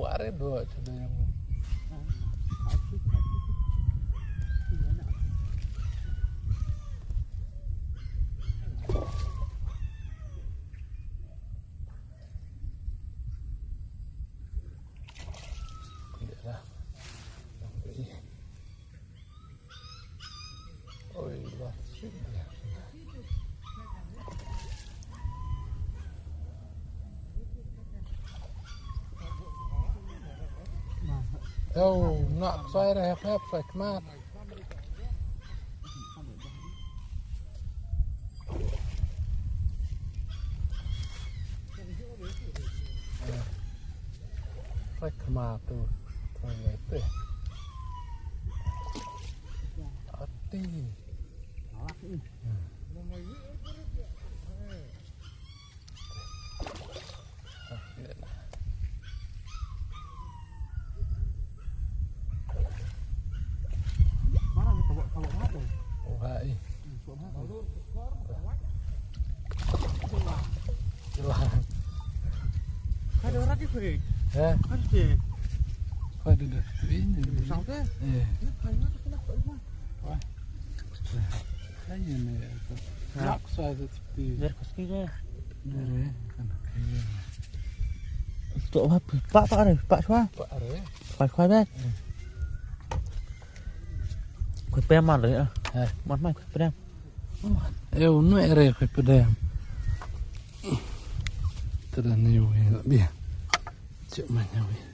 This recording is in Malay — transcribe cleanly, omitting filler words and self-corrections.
buare do ada yang oh, nak saya rehab saya kemat. Saya kemat tuh, ternyata. Ati. Ada orang di sini. Ya, Ada sih. ada dah. Ini. Sampai. Iya. Kayaknya kenapa rumah? Kayaknya nih. Nak saya seperti. Biar pasti deh. Dari kan kayaknya. Untuk apa? Pak deh, Pak Soa. Pak Are. Khoai bet. Khoai pem mà đấy à? Món mai khoai pem. Eu não era que podemos. Terus ni lebih. Cuma nyawi.